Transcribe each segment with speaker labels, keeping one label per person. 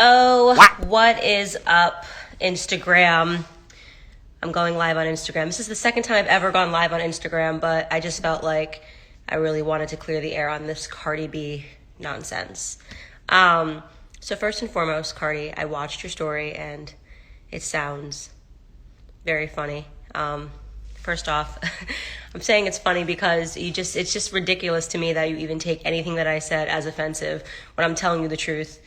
Speaker 1: Oh,
Speaker 2: What?
Speaker 1: what is up, Instagram? I'm going live on Instagram. This is the second time I've ever gone live on Instagram, but I just felt like I really wanted to clear the air on this Cardi B nonsense. So first and foremost, Cardi, I watched your story and it sounds very funny. First off, I'm saying it's funny because it's just ridiculous to me that you even take anything that I said as offensive when I'm telling you the truth.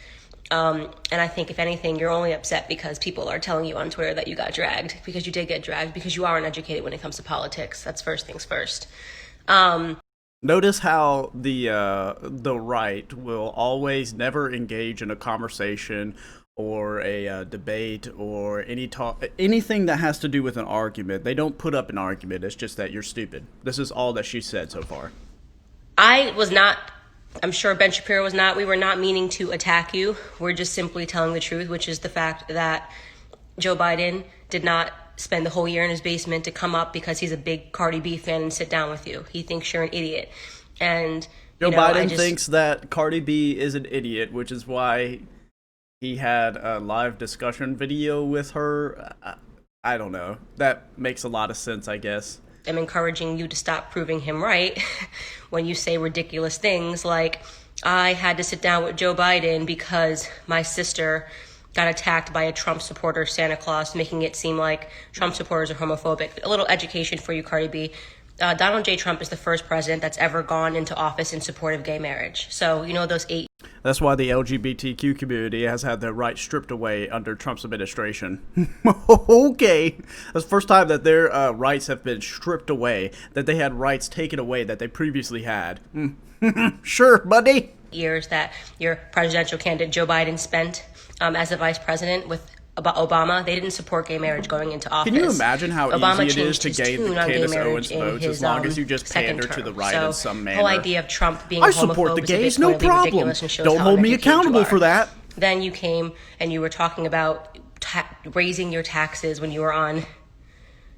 Speaker 1: And I think if anything, you're only upset because people are telling you on Twitter that you got dragged, because you did get dragged, because you are uneducated when it comes to politics. That's first things first.
Speaker 2: Notice how the right will always never engage in a conversation or a debate or anything that has to do with an argument. They don't put up an argument. It's just that you're stupid. This is all that she said so far.
Speaker 1: I was not, I'm sure Ben Shapiro was not, we were not meaning to attack you. We're just simply telling the truth, which is the fact that Joe Biden did not spend the whole year in his basement to come up because he's a big Cardi B fan and sit down with you. He thinks you're an idiot. And
Speaker 2: Joe Biden thinks that Cardi B is an idiot, which is why he had a live discussion video with her. I don't know. That makes a lot of sense, I guess.
Speaker 1: I'm encouraging you to stop proving him right when you say ridiculous things like, I had to sit down with Joe Biden because my sister got attacked by a Trump supporter, Santa Claus, making it seem like Trump supporters are homophobic. A little education for you, Cardi B. Donald J. Trump is the first president that's ever gone into office in support of gay marriage. So, you know, those 8.
Speaker 2: That's why the LGBTQ community has had their rights stripped away under Trump's administration. Okay. That's the first time that their rights have been stripped away, that they had rights taken away that they previously had. Sure, buddy.
Speaker 1: Years that your presidential candidate Joe Biden spent as a vice president with Obama, they didn't support gay marriage going into office.
Speaker 2: Can you imagine how
Speaker 1: Obama
Speaker 2: easy it is to gain Candace Owens votes as long as you just pander to the right in some manner?
Speaker 1: The whole idea of Trump being
Speaker 2: I support the gays, no problem. Don't hold me accountable for that.
Speaker 1: Then you came and you were talking about raising your taxes when you were on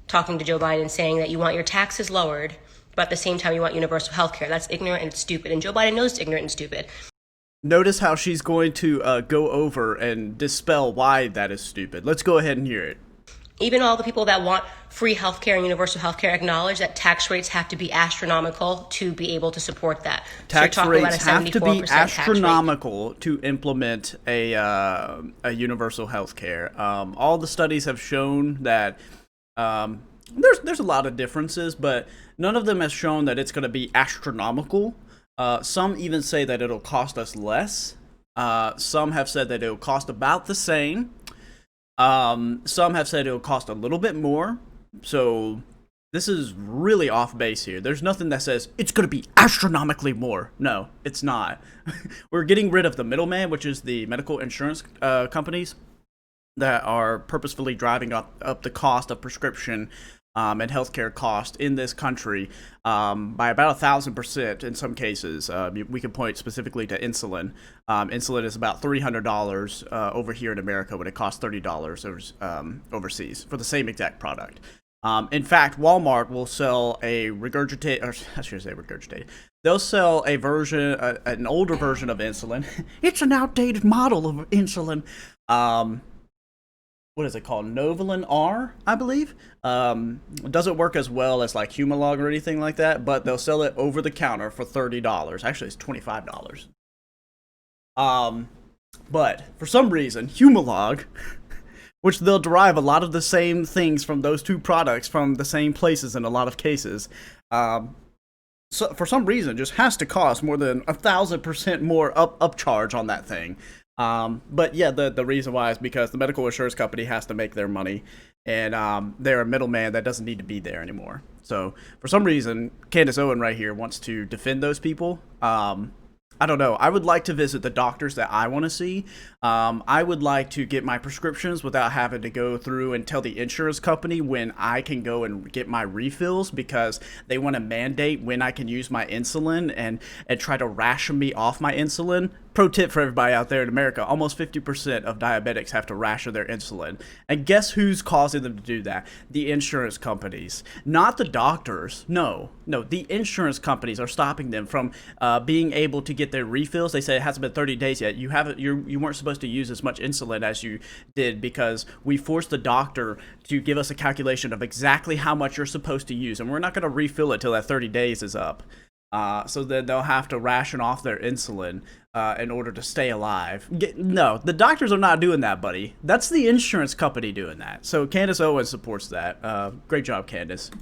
Speaker 1: talking to Joe Biden, saying that you want your taxes lowered, but at the same time you want universal health care. That's ignorant and it's stupid, and Joe Biden knows it's ignorant and stupid.
Speaker 2: Notice how she's going to go over and dispel why that is stupid. Let's go ahead and hear it.
Speaker 1: Even all the people that want free healthcare and universal healthcare acknowledge that tax rates have to be astronomical to be able to support that.
Speaker 2: Tax rates have to be astronomical to implement a universal healthcare. All the studies have shown that there's a lot of differences, but none of them has shown that it's going to be astronomical. Some even say that it'll cost us less. Some have said that it'll cost about the same. Some have said it'll cost a little bit more. So this is really off base here. There's nothing that says it's going to be astronomically more. No, it's not. We're getting rid of the middleman, which is the medical insurance companies that are purposefully driving up the cost of prescription and healthcare cost in this country by about 1,000% in some cases. We can point specifically to insulin. Insulin is about $300 over here in America when it costs $30 overseas for the same exact product. In fact, Walmart will sell a regurgitated, or I should say regurgitated. They'll sell a version, an older version of insulin. It's an outdated model of insulin. What is it called? Novolin R, I believe. It doesn't work as well as like Humalog or anything like that, but they'll sell it over the counter for $30. Actually, it's $25. But for some reason, Humalog, which they'll derive a lot of the same things from those two products from the same places in a lot of cases, so for some reason just has to cost more than 1,000% more upcharge on that thing. But yeah, the reason why is because the medical insurance company has to make their money, and they're a middleman that doesn't need to be there anymore. So for some reason, Candace Owens right here wants to defend those people. I don't know. I would like to visit the doctors that I want to see. I would like to get my prescriptions without having to go through and tell the insurance company when I can go and get my refills, because they want to mandate when I can use my insulin and try to ration me off my insulin pro tip for everybody out there in America, almost 50% of diabetics have to ration their insulin. And guess who's causing them to do that? The insurance companies. Not the doctors. No, the insurance companies are stopping them from being able to get their refills. They say it hasn't been 30 days yet. You weren't supposed to use as much insulin as you did because we forced the doctor to give us a calculation of exactly how much you're supposed to use. And we're not going to refill it till that 30 days is up. So then they'll have to ration off their insulin in order to stay alive. No, the doctors are not doing that, buddy. That's the insurance company doing that. So Candace Owens supports that. Great job, Candace.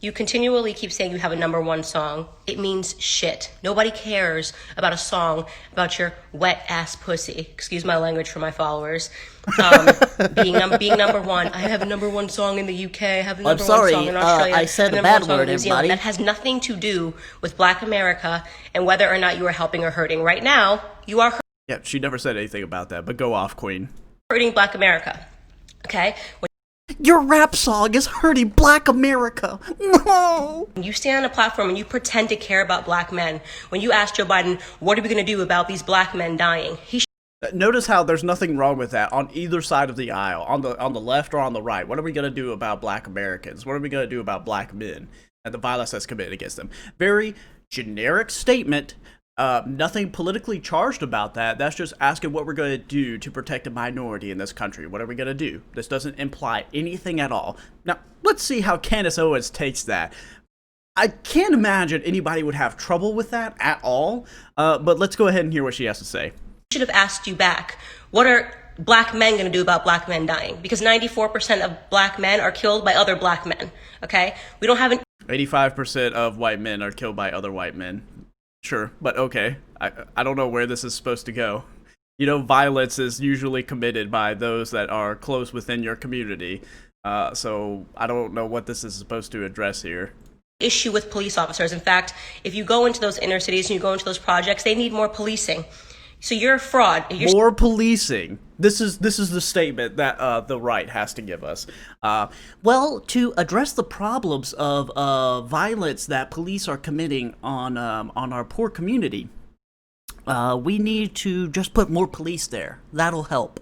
Speaker 1: You continually keep saying you have a #1 song. It means shit. Nobody cares about a song about your wet ass pussy. Excuse my language for my followers. Being #1. I have a #1 song in the UK. I have a #1 song in Australia.
Speaker 3: I said a bad word, everybody.
Speaker 1: That has nothing to do with Black America and whether or not you are helping or hurting. Right now, you are
Speaker 2: Yeah, she never said anything about that, but go off, Queen.
Speaker 1: hurting Black America. Okay?
Speaker 3: Your rap song is hurting Black America. No.
Speaker 1: When you stand on a platform and you pretend to care about Black men, when you ask Joe Biden, what are we going to do about these Black men dying?
Speaker 2: Notice how there's nothing wrong with that on either side of the aisle, on the left or on the right. What are we going to do about Black Americans? What are we going to do about Black men and the violence that's committed against them? Very generic statement. Nothing politically charged about that. That's just asking what we're going to do to protect a minority in this country. What are we going to do? This doesn't imply anything at all. Now, let's see how Candace Owens takes that. I can't imagine anybody would have trouble with that at all, but let's go ahead and hear what she has to say.
Speaker 1: Should have asked you back, what are Black men going to do about Black men dying? Because 94% of Black men are killed by other Black men, okay? We don't have
Speaker 2: 85% of white men are killed by other white men. Sure, but okay. I don't know where this is supposed to go. You know, violence is usually committed by those that are close within your community. So I don't know what this is supposed to address here.
Speaker 1: Issue with police officers. In fact, if you go into those inner cities and you go into those projects, they need more policing. So you're a fraud.
Speaker 2: More policing. This is the statement that the right has to give us.
Speaker 3: Well, to address the problems of violence that police are committing on our poor community, we need to just put more police there. That'll help.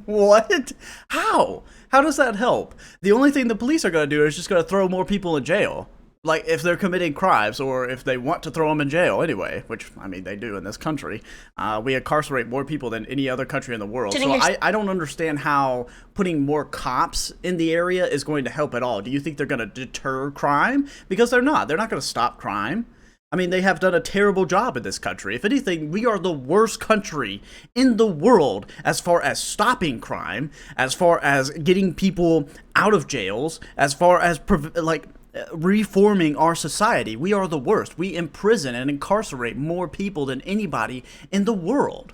Speaker 2: What? How? How does that help? The only thing the police are going to do is just going to throw more people in jail. Like, if they're committing crimes, or if they want to throw them in jail anyway, which, I mean, they do in this country. We incarcerate more people than any other country in the world. So I don't understand how putting more cops in the area is going to help at all. Do you think they're going to deter crime? Because they're not. They're not going to stop crime. I mean, they have done a terrible job in this country. If anything, we are the worst country in the world as far as stopping crime, as far as getting people out of jails, as far as, reforming our society. We are the worst. We imprison and incarcerate more people than anybody in the world.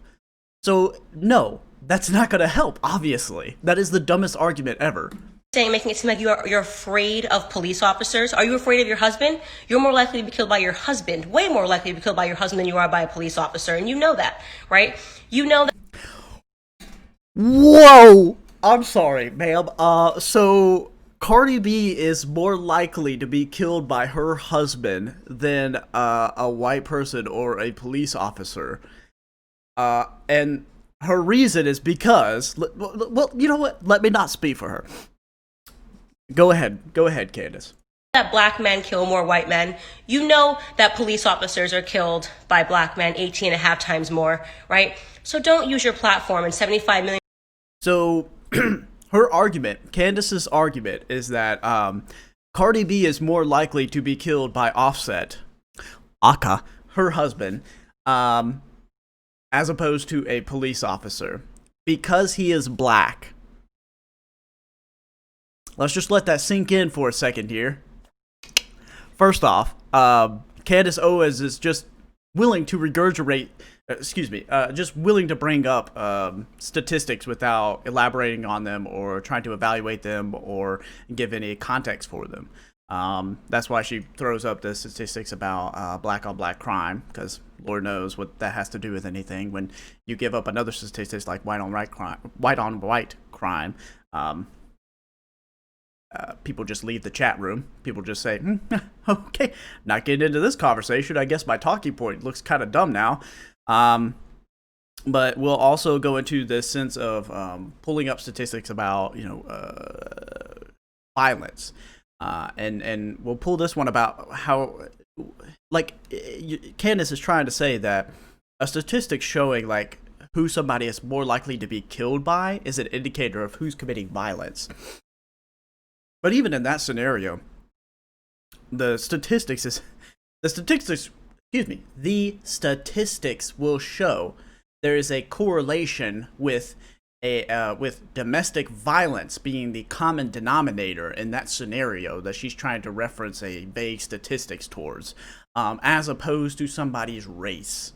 Speaker 2: So, no, that's not going to help, obviously. That is the dumbest argument ever.
Speaker 1: Making it seem like you're afraid of police officers. Are you afraid of your husband? You're more likely to be killed by your husband, way more likely to be killed by your husband than you are by a police officer. And you know that, right? You know that.
Speaker 2: Whoa! I'm sorry, ma'am. So Cardi B is more likely to be killed by her husband than a white person or a police officer. And her reason is because, well, you know what? Let me not speak for her. Go ahead, Candace.
Speaker 1: That Black men kill more white men. You know that police officers are killed by Black men 18 and a half times more, right? So don't use your platform and 75 million.
Speaker 2: So her argument, Candace's argument, is that Cardi B is more likely to be killed by Offset, Aka, her husband, as opposed to a police officer, because he is Black. Let's just let that sink in for a second here. First off, Candace Owens is just willing to regurgitate, just willing to bring up statistics without elaborating on them or trying to evaluate them or give any context for them. That's why she throws up the statistics about black on black crime, because Lord knows what that has to do with anything. When you give up another statistics like white on white crime, people just leave the chat room. People just say, okay, not getting into this conversation. I guess my talking point looks kind of dumb now. But we'll also go into this sense of pulling up statistics about violence, and we'll pull this one about how, like, Candace is trying to say that a statistic showing like who somebody is more likely to be killed by is an indicator of who's committing violence. But even in that scenario, the statistics will show there is a correlation with domestic violence being the common denominator in that scenario that she's trying to reference a vague statistics towards, as opposed to somebody's race.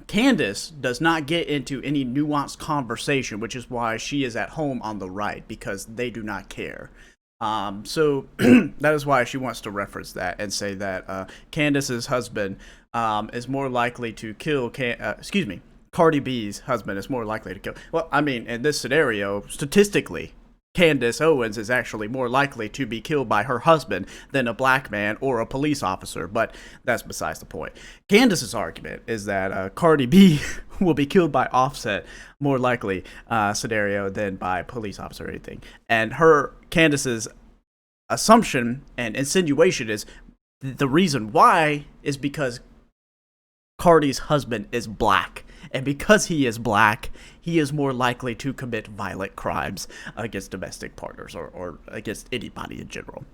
Speaker 2: Candace does not get into any nuanced conversation, which is why she is at home on the right, because they do not care. So that is why she wants to reference that and say that Candace's husband is more likely to kill. Cardi B's husband is more likely to kill. Well, I mean, in this scenario, statistically, Candace Owens is actually more likely to be killed by her husband than a black man or a police officer, but that's besides the point. Candace's argument is that Cardi B will be killed by Offset, more likely scenario, than by a police officer or anything. And Candace's assumption and insinuation is the reason why is because Cardi's husband is black. And because he is black, he is more likely to commit violent crimes against domestic partners or against anybody in general.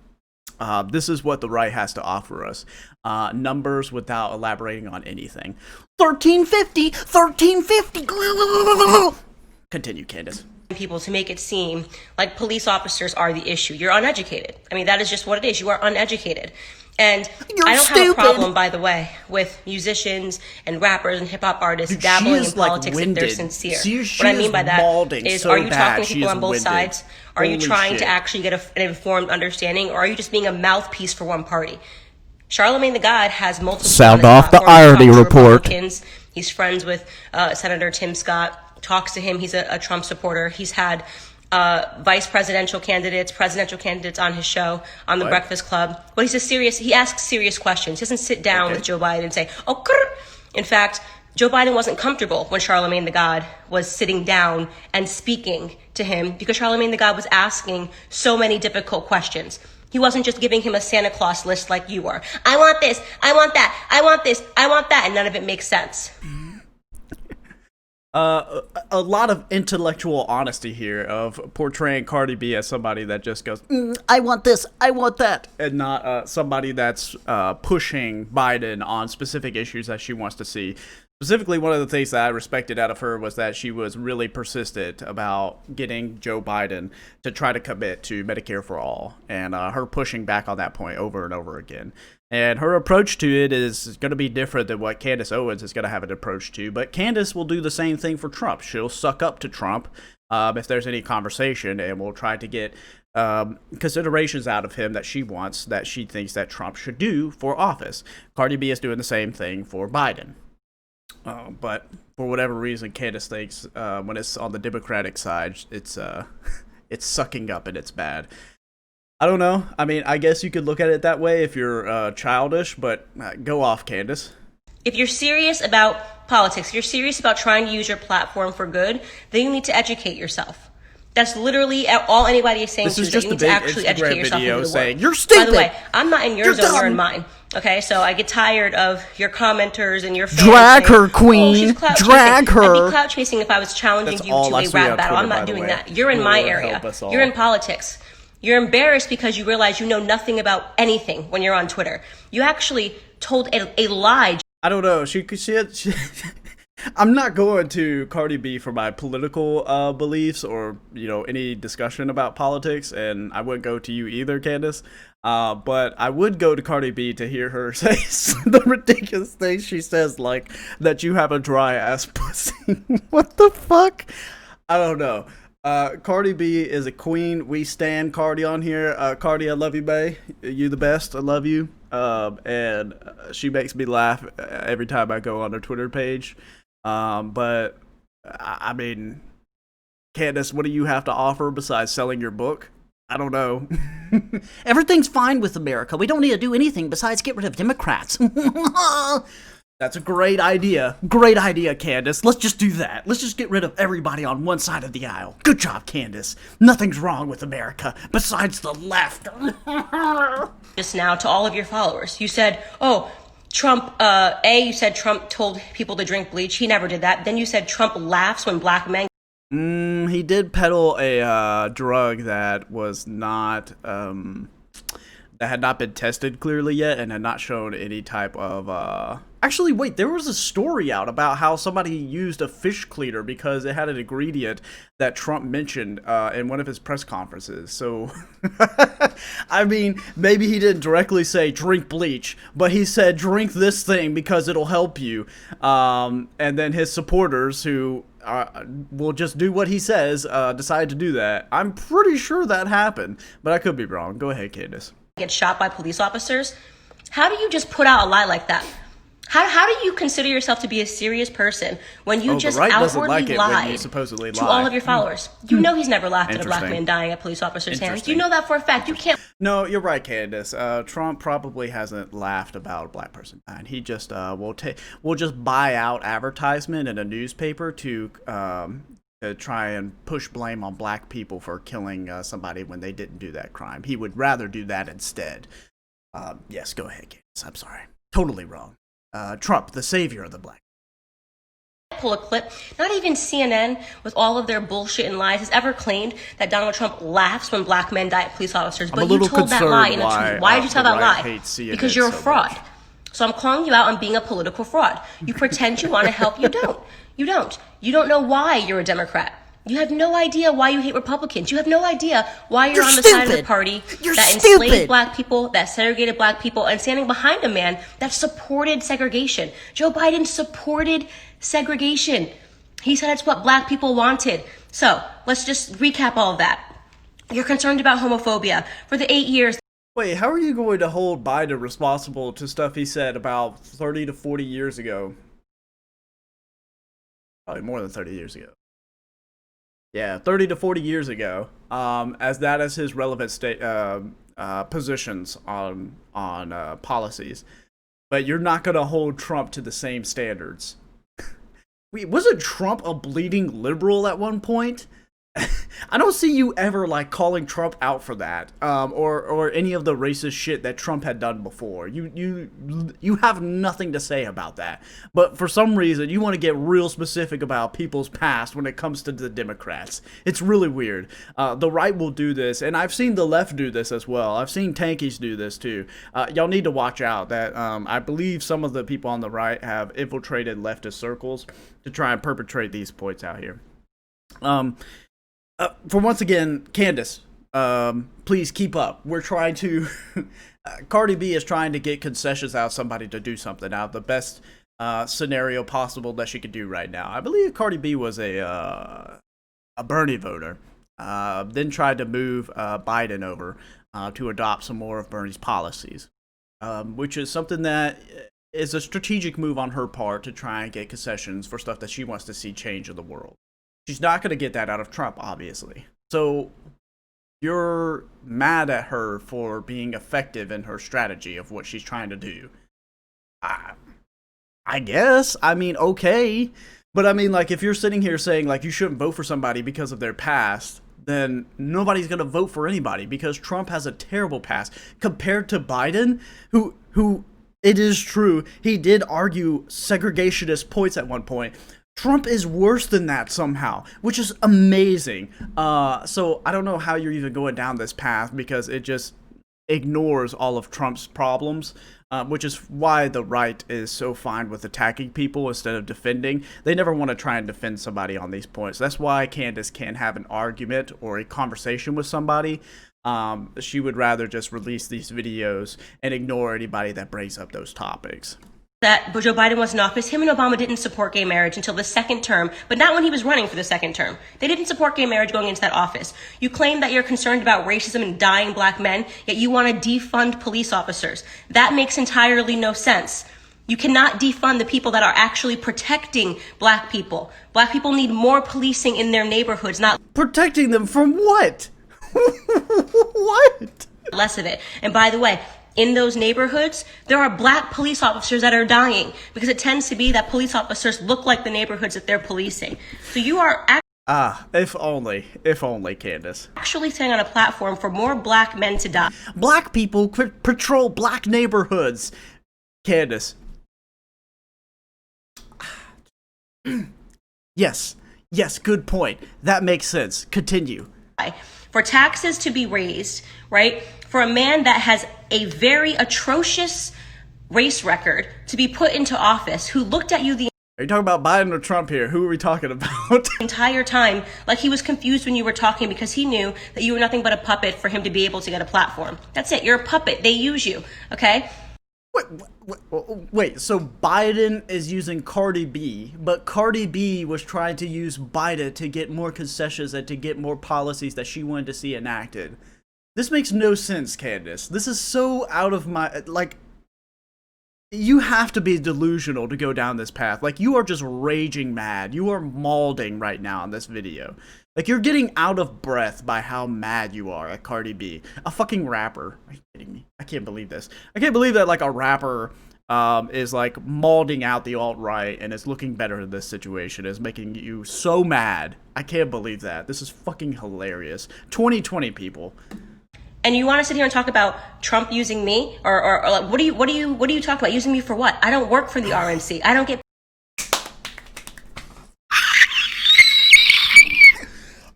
Speaker 2: This is what the right has to offer us. Numbers without elaborating on anything. 1350! Continue, Candace.
Speaker 1: People to make it seem like police officers are the issue. You're uneducated. I mean, that is just what it is. You are uneducated. And I don't have a problem, by the way, with musicians and rappers and hip-hop artists dabbling in politics if they're sincere. What I mean by that is, are you talking to people on both sides? Are you trying to actually get an informed understanding? Or are you just being a mouthpiece for one party? Charlamagne the God has multiple...
Speaker 3: Sound off the irony report.
Speaker 1: He's friends with Senator Tim Scott, talks to him. He's a Trump supporter. He's had... presidential candidates on his show on the Breakfast Club. But he asks serious questions. He doesn't sit down with Joe Biden and say, oh, grr. In fact, Joe Biden wasn't comfortable when Charlamagne the God was sitting down and speaking to him because Charlamagne the God was asking so many difficult questions. He wasn't just giving him a Santa Claus list like you were. I want this, I want that, I want this, I want that, and none of it makes sense.
Speaker 2: A lot of intellectual honesty here of portraying Cardi B as somebody that just goes,
Speaker 3: I want this, I want that.
Speaker 2: And not somebody that's pushing Biden on specific issues that she wants to see. Specifically, one of the things that I respected out of her was that she was really persistent about getting Joe Biden to try to commit to Medicare for all, and her pushing back on that point over and over again. And her approach to it is going to be different than what Candace Owens is going to have an approach to, but Candace will do the same thing for Trump. She'll suck up to Trump if there's any conversation, and will try to get considerations out of him that she wants, that she thinks that Trump should do for office. Cardi B is doing the same thing for Biden. But for whatever reason, Candace thinks when it's on the Democratic side, it's sucking up and it's bad. I don't know. I mean, I guess you could look at it that way if you're childish, but go off, Candace.
Speaker 1: If you're serious about politics, if you're serious about trying to use your platform for good, then you need to educate yourself. That's literally all anybody is saying.
Speaker 2: This is
Speaker 1: just
Speaker 2: you need
Speaker 1: to actually
Speaker 2: Instagram
Speaker 1: educate yourself
Speaker 2: video
Speaker 1: into the
Speaker 2: saying,
Speaker 1: world.
Speaker 2: you're stupid.
Speaker 1: By the way, I'm not in your zone, you're in mine. Okay, so I get tired of your commenters and your fans
Speaker 3: drag
Speaker 1: saying,
Speaker 3: her, queen.
Speaker 1: She's clout
Speaker 3: drag
Speaker 1: chasing.
Speaker 3: her.
Speaker 1: I'd be clout chasing if I was challenging you to a rap battle. I'm not doing that. You're in my area. You're in politics. You're embarrassed because you realize you know nothing about anything when you're on Twitter. You actually told a lie.
Speaker 2: I don't know. She I'm not going to Cardi B for my political beliefs or any discussion about politics, and I wouldn't go to you either, Candace. But I would go to Cardi B to hear her say the ridiculous things she says, like that you have a dry ass pussy. What the fuck? I don't know. Cardi B is a queen. We stand Cardi on here. Cardi, I love you, bae. You the best. I love you. And she makes me laugh every time I go on her Twitter page. But I mean, Candace, what do you have to offer besides selling your book? I don't know.
Speaker 3: Everything's fine with America. We don't need to do anything besides get rid of Democrats. That's a great idea. Great idea, Candace. Let's just do that. Let's just get rid of everybody on one side of the aisle. Good job, Candace. Nothing's wrong with America besides the left.
Speaker 1: Just now to all of your followers. You said, oh, Trump, you said Trump told people to drink bleach. He never did that. Then you said Trump laughs when black men.
Speaker 2: He did peddle a drug that was not, that had not been tested clearly yet and had not shown any type of, Actually, wait, there was a story out about how somebody used a fish cleaner because it had an ingredient that Trump mentioned in one of his press conferences. So, I mean, maybe he didn't directly say drink bleach, but he said drink this thing because it'll help you. And then his supporters, who will just do what he says, decide to do that. I'm pretty sure that happened, but I could be wrong. Go ahead, Candace.
Speaker 1: Get shot by police officers. How do you just put out a lie like that? How do you consider yourself to be a serious person when you just outwardly lied to all of your followers? You know he's never laughed at a black man dying at police officers' hands. You know that for a fact. You can't.
Speaker 2: No, you're right, Candace. Trump probably hasn't laughed about a black person dying. He just will just buy out advertisement in a newspaper to try and push blame on black people for killing somebody when they didn't do that crime. He would rather do that instead. Yes, go ahead, Candace. I'm sorry. Totally wrong. Trump, the savior of the black.
Speaker 1: Pull a clip. Not even CNN, with all of their bullshit and lies, has ever claimed that Donald Trump laughs when black men die at police officers. But you told that lie in a tweet. Why did you tell that lie? Because you're a fraud. So I'm calling you out on being a political fraud. You pretend you want to help. You don't. You don't. You don't know why you're a Democrat. You have no idea why you hate Republicans. You have no idea why you're on the side of the party that enslaved black people, that segregated black people, and standing behind a man that supported segregation. Joe Biden supported segregation. He said it's what black people wanted. So let's just recap all of that. You're concerned about homophobia. For the 8 years.
Speaker 2: Wait, how are you going to hold Biden responsible to stuff he said about 30 to 40 years ago? Probably more than 30 years ago. Yeah, 30 to 40 years ago, as his relevant positions on policies. But you're not going to hold Trump to the same standards. Wait, wasn't Trump a bleeding liberal at one point? I don't see you ever like calling Trump out for that, or any of the racist shit that Trump had done before. You have nothing to say about that. But for some reason, you want to get real specific about people's past when it comes to the Democrats. It's really weird. The right will do this, and I've seen the left do this as well. I've seen tankies do this too. Y'all need to watch out. That I believe some of the people on the right have infiltrated leftist circles to try and perpetrate these points out here. For once again, Candace, please keep up. We're trying to... Cardi B is trying to get concessions out of somebody to do something out of the best scenario possible that she could do right now. I believe Cardi B was a Bernie voter, then tried to move Biden over to adopt some more of Bernie's policies, which is something that is a strategic move on her part to try and get concessions for stuff that she wants to see change in the world. She's not going to get that out of Trump, obviously. So you're mad at her for being effective in her strategy of what she's trying to do. I guess. I mean, okay. But I mean, like, if you're sitting here saying, like, you shouldn't vote for somebody because of their past, then nobody's going to vote for anybody because Trump has a terrible past compared to Biden, who it is true, he did argue segregationist points at one point. Trump is worse than that somehow, which is amazing. So I don't know how you're even going down this path because it just ignores all of Trump's problems, which is why the right is so fine with attacking people instead of defending. They never want to try and defend somebody on these points. That's why Candace can't have an argument or a conversation with somebody. She would rather just release these videos and ignore anybody that brings up those topics.
Speaker 1: That Joe Biden was in office, him and Obama didn't support gay marriage until the second term, but not when he was running for the second term. They didn't support gay marriage going into that office. You claim that you're concerned about racism and dying black men, yet you want to defund police officers. That makes entirely no sense. You cannot defund the people that are actually protecting black people. Black people need more policing in their neighborhoods, not
Speaker 2: protecting them from what? What?
Speaker 1: Less of it. And by the way, in those neighborhoods, there are black police officers that are dying because it tends to be that police officers look like the neighborhoods that they're policing. So you are
Speaker 2: if only, Candace.
Speaker 1: actually standing on a platform for more black men to die.
Speaker 3: Black people patrol black neighborhoods.
Speaker 2: Candace.
Speaker 3: Yes, good point. That makes sense. Continue.
Speaker 1: For taxes to be raised, right? For a man that has a very atrocious race record to be put into office, who looked at you the
Speaker 2: Are you talking about Biden or Trump here? Who are we talking about?
Speaker 1: entire time like he was confused when you were talking because he knew that you were nothing but a puppet for him to be able to get a platform. That's it. You're a puppet. They use you, okay?
Speaker 3: Wait, so Biden is using Cardi B, but Cardi B was trying to use Biden to get more concessions and to get more policies that she wanted to see enacted. This makes no sense, Candace. This is so out of my... Like, you have to be delusional to go down this path. Like, you are just raging mad. You are malding right now in this video. Like, you're getting out of breath by how mad you are at Cardi B. A fucking rapper. Are you kidding me? I can't believe this. I can't believe that, like, a rapper is, like, malding out the alt-right and is looking better in this situation. Is making you so mad. I can't believe that. This is fucking hilarious. 2020, people.
Speaker 1: And you want to sit here and talk about Trump using me, or like, what are you talking about? Using me for what? I don't work for the RNC. I don't get.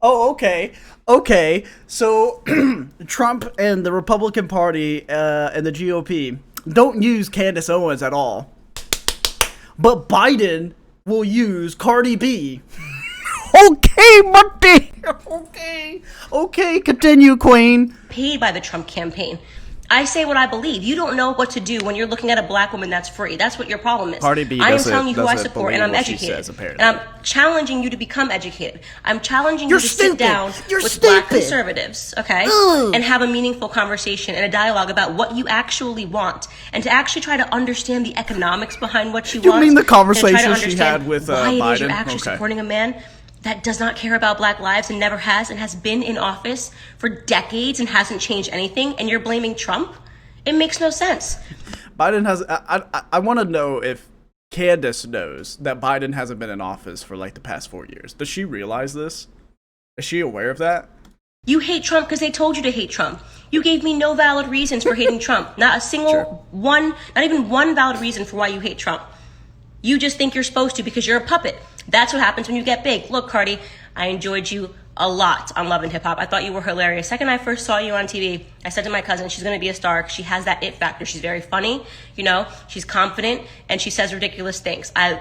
Speaker 3: Oh, okay. So Trump and the Republican Party and the GOP don't use Candace Owens at all, but Biden will use Cardi B. Okay, buddy. Okay, continue, Queen.
Speaker 1: Paid by the Trump campaign. I say what I believe. You don't know what to do when you're looking at a black woman that's free. That's what your problem is.
Speaker 2: Cardi B
Speaker 1: I am telling you who I support, and I'm educated.
Speaker 2: Says,
Speaker 1: and I'm challenging you to become educated. I'm challenging you to
Speaker 3: stupid.
Speaker 1: sit down with black conservatives, okay? And have a meaningful conversation and a dialogue about what you actually want, and to actually try to understand the economics behind what you want.
Speaker 2: You mean the conversation
Speaker 1: and try to
Speaker 2: she had with
Speaker 1: why
Speaker 2: Biden?
Speaker 1: it is you're actually supporting a man that does not care about black lives and never has, and has been in office for decades and hasn't changed anything, and you're blaming Trump? It makes no sense.
Speaker 2: Biden has... I want to know if Candace knows that Biden hasn't been in office for like the past 4 years. Does she realize this? Is she aware of that?
Speaker 1: You hate Trump because they told you to hate Trump. You gave me no valid reasons for hating Trump. Not a single one, not even one valid reason for why you hate Trump. You just think you're supposed to because you're a puppet. That's what happens when you get big. Look, Cardi, I enjoyed you a lot on Love and Hip Hop. I thought you were hilarious. Second I first saw you on TV, I said to my cousin, she's going to be a star. She has that it factor. She's very funny, you know, she's confident, and she says ridiculous things. I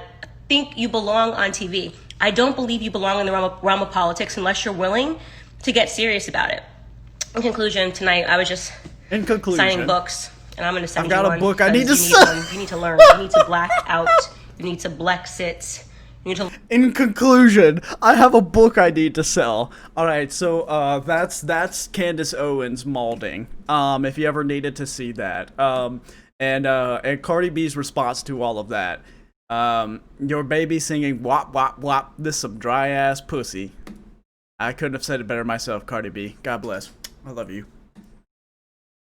Speaker 1: think you belong on TV. I don't believe you belong in the realm of politics unless you're willing to get serious about it. In conclusion, tonight I was just signing books, and I'm going to send you one.
Speaker 2: I've got a book I need to
Speaker 1: sign. You need to learn. You need to black out. You need to Blexit.
Speaker 2: In conclusion, I have a book I need to sell. All right, so that's Candace Owens malding. If you ever needed to see that, and Cardi B's response to all of that, your baby singing "wop wop wop." This some dry ass pussy. I couldn't have said it better myself, Cardi B. God bless. I love you.